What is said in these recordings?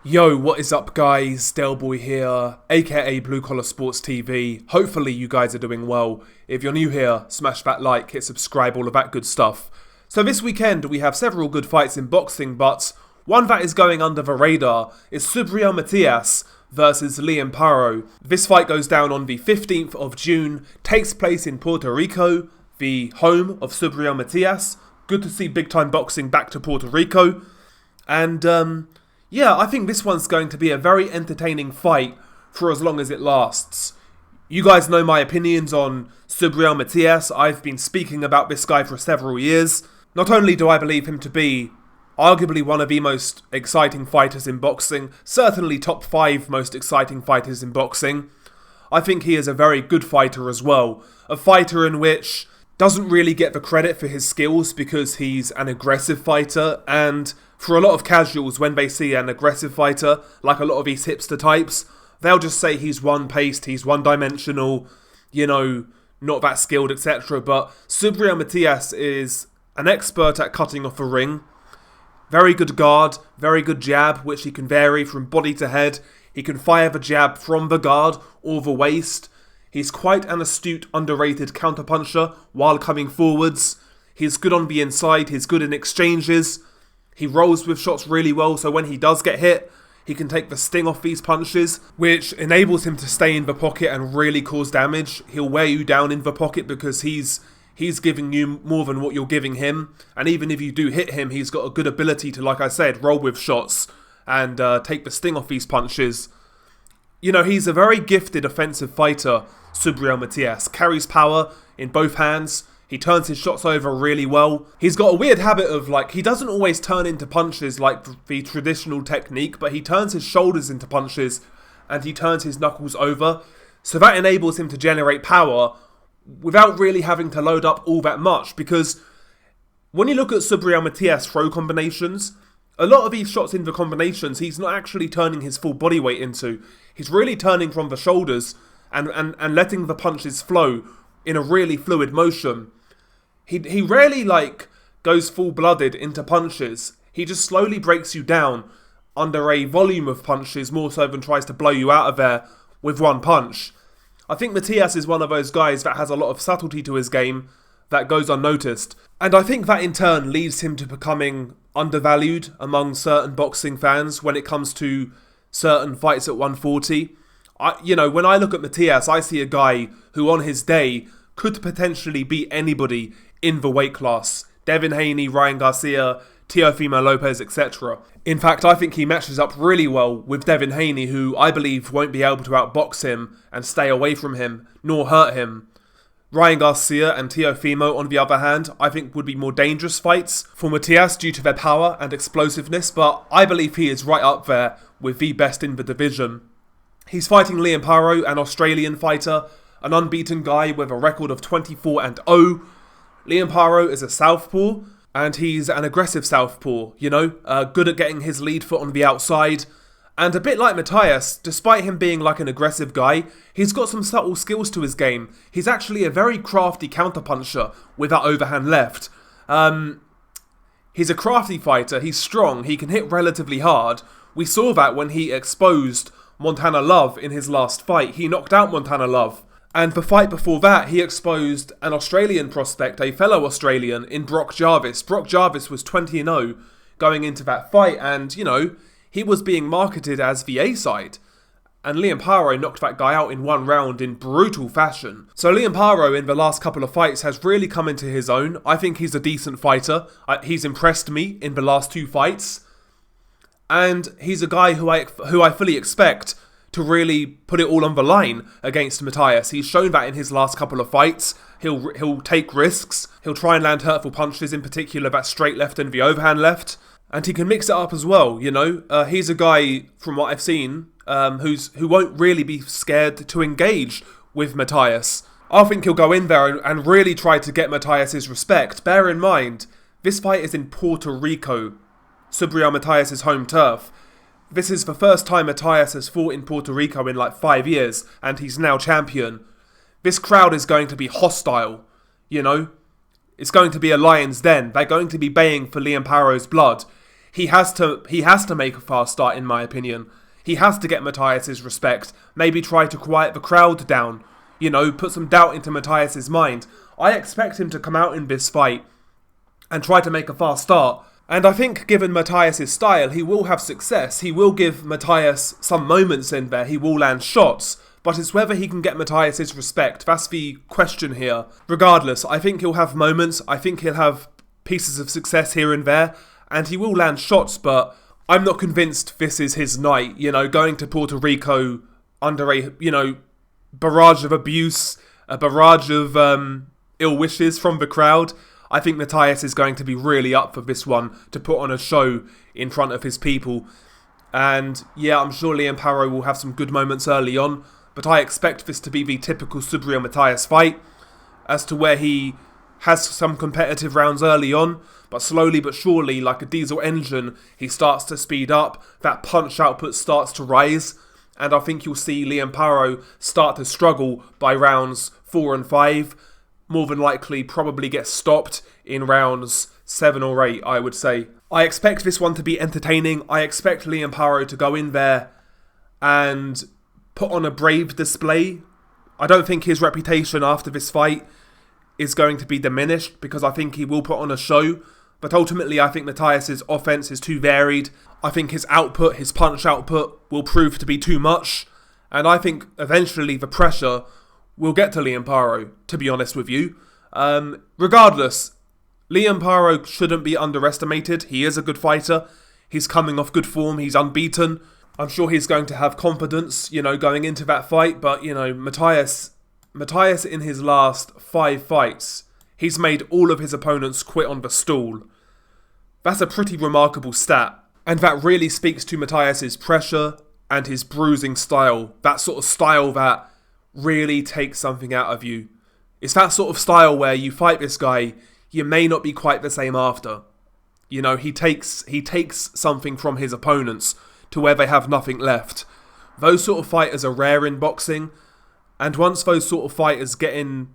Yo, what is up guys? Delboy here, aka Blue Collar Sports TV. Hopefully you guys are doing well. If you're new here, smash that like, hit subscribe, all of that good stuff. So this weekend we have several good fights in boxing, but one that is going under the radar is Subriel Matias versus Paro. This fight goes down on the 15th of June, takes place in Puerto Rico, the home of Subriel Matias. Good to see big time boxing back to Puerto Rico. And yeah, I think this one's going to be a very entertaining fight for as long as it lasts. You guys know my opinions on Subriel Matias. I've been speaking about this guy for several years. Not only do I believe him to be arguably one of the most exciting fighters in boxing, certainly top 5 most exciting fighters in boxing, I think he is a very good fighter as well. A fighter in which doesn't really get the credit for his skills because he's an aggressive fighter, and for a lot of casuals, when they see an aggressive fighter, like a lot of these hipster types, they'll just say he's one-paced, he's one-dimensional, you know, not that skilled, etc. But Subriel Matias is an expert at cutting off a ring. Very good guard, very good jab, which he can vary from body to head. He can fire the jab from the guard or the waist. He's quite an astute, underrated counterpuncher while coming forwards. He's good on the inside, he's good in exchanges. He rolls with shots really well, so when he does get hit, he can take the sting off these punches, which enables him to stay in the pocket and really cause damage. He'll wear you down in the pocket because he's giving you more than what you're giving him. And even if you do hit him, he's got a good ability to, like I said, roll with shots and take the sting off these punches. You know, he's a very gifted offensive fighter, Subriel Matias. Carries power in both hands. He turns his shots over really well. He's got a weird habit of, like, he doesn't always turn into punches like the traditional technique, but he turns his shoulders into punches and he turns his knuckles over. So that enables him to generate power without really having to load up all that much, because when you look at Subriel Matias' throw combinations, a lot of these shots in the combinations, he's not actually turning his full body weight into. He's really turning from the shoulders and letting the punches flow in a really fluid motion. He rarely, like, goes full-blooded into punches. He just slowly breaks you down under a volume of punches more so than tries to blow you out of there with one punch. I think Matias is one of those guys that has a lot of subtlety to his game that goes unnoticed. And I think that in turn leads him to becoming undervalued among certain boxing fans when it comes to certain fights at 140. When I look at Matias, I see a guy who on his day could potentially beat anybody in the weight class. Devin Haney, Ryan Garcia, Teofimo Lopez, etc. In fact, I think he matches up really well with Devin Haney, who I believe won't be able to outbox him and stay away from him, nor hurt him. Ryan Garcia and Teofimo, on the other hand, I think would be more dangerous fights for Matias due to their power and explosiveness, but I believe he is right up there with the best in the division. He's fighting Paro, an Australian fighter, an unbeaten guy with a record of 24-0. Paro is a southpaw, and he's an aggressive southpaw, good at getting his lead foot on the outside. And a bit like Matias, despite him being like an aggressive guy, he's got some subtle skills to his game. He's actually a very crafty counterpuncher with that overhand left. He's a crafty fighter, he's strong, he can hit relatively hard. We saw that when he exposed Montana Love in his last fight. He knocked out Montana Love. And the fight before that, he exposed an Australian prospect, a fellow Australian, in Brock Jarvis. Brock Jarvis was 20-0 going into that fight, and, he was being marketed as the A-side. And Paro knocked that guy out in one round in brutal fashion. So Paro in the last couple of fights has really come into his own. I think he's a decent fighter. He's impressed me in the last 2 fights. And he's a guy who I fully expect to really put it all on the line against Matias. He's shown that in his last couple of fights. He'll take risks. He'll try and land hurtful punches, in particular that straight left and the overhand left. And he can mix it up as well, He's a guy, from what I've seen, who won't really be scared to engage with Matias. I think he'll go in there and really try to get Matias' respect. Bear in mind, this fight is in Puerto Rico, Subriel Matias' home turf. This is the first time Matias has fought in Puerto Rico in like 5 years, and he's now champion. This crowd is going to be hostile, It's going to be a lion's den. They're going to be baying for Paro's blood. he has to make a fast start, in my opinion. He has to get Matias's respect. Maybe try to quiet the crowd down. Put some doubt into Matias's mind. I expect him to come out in this fight and try to make a fast start. And I think given Matias's style, he will have success. He will give Matias some moments in there. He will land shots. But it's whether he can get Matias's respect. That's the question here. Regardless, I think he'll have moments. I think he'll have pieces of success here and there. And he will land shots, but I'm not convinced this is his night. Going to Puerto Rico under a, barrage of abuse, a barrage of ill wishes from the crowd. I think Matias is going to be really up for this one to put on a show in front of his people. And yeah, I'm sure Liam Paro will have some good moments early on, but I expect this to be the typical Subriel Matias fight, as to where he has some competitive rounds early on, but slowly but surely, like a diesel engine, he starts to speed up, that punch output starts to rise, and I think you'll see Liam Paro start to struggle by rounds 4 and 5, more than likely probably get stopped in rounds 7 or 8, I would say. I expect this one to be entertaining. I expect Liam Paro to go in there and put on a brave display. I don't think his reputation after this fight is going to be diminished, because I think he will put on a show. But ultimately, I think Matias's offense is too varied. I think his output, his punch output, will prove to be too much. And I think eventually the pressure will get to Liam Paro, to be honest with you. Regardless, Liam Paro shouldn't be underestimated. He is a good fighter. He's coming off good form. He's unbeaten. I'm sure he's going to have confidence, going into that fight. But, Matias in his last 5 fights, he's made all of his opponents quit on the stool. That's a pretty remarkable stat. And that really speaks to Matias's pressure and his bruising style. That sort of style that really takes something out of you. It's that sort of style where you fight this guy, you may not be quite the same after. He takes something from his opponents to where they have nothing left. Those sort of fighters are rare in boxing, and once those sort of fighters get in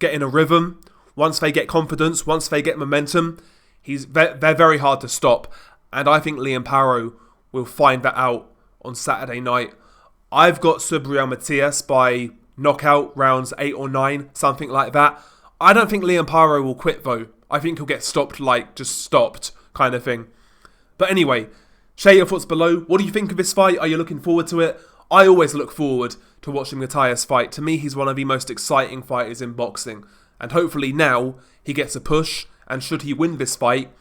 a rhythm, once they get confidence, once they get momentum, they're very hard to stop. And I think Liam Paro will find that out on Saturday night. I've got Subriel Matias by knockout, rounds 8 or 9, something like that. I don't think Liam Paro will quit though. I think he'll get stopped, just stopped kind of thing. But anyway, share your thoughts below. What do you think of this fight? Are you looking forward to it? I always look forward to watching Matias fight. To me, he's one of the most exciting fighters in boxing. And hopefully now he gets a push. And should he win this fight,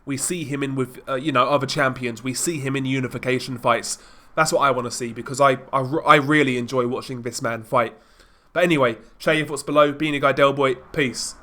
we see him in with other champions. We see him in unification fights. That's what I want to see, because I really enjoy watching this man fight. But anyway, share your thoughts below. Being a guy, Del Boy. Peace.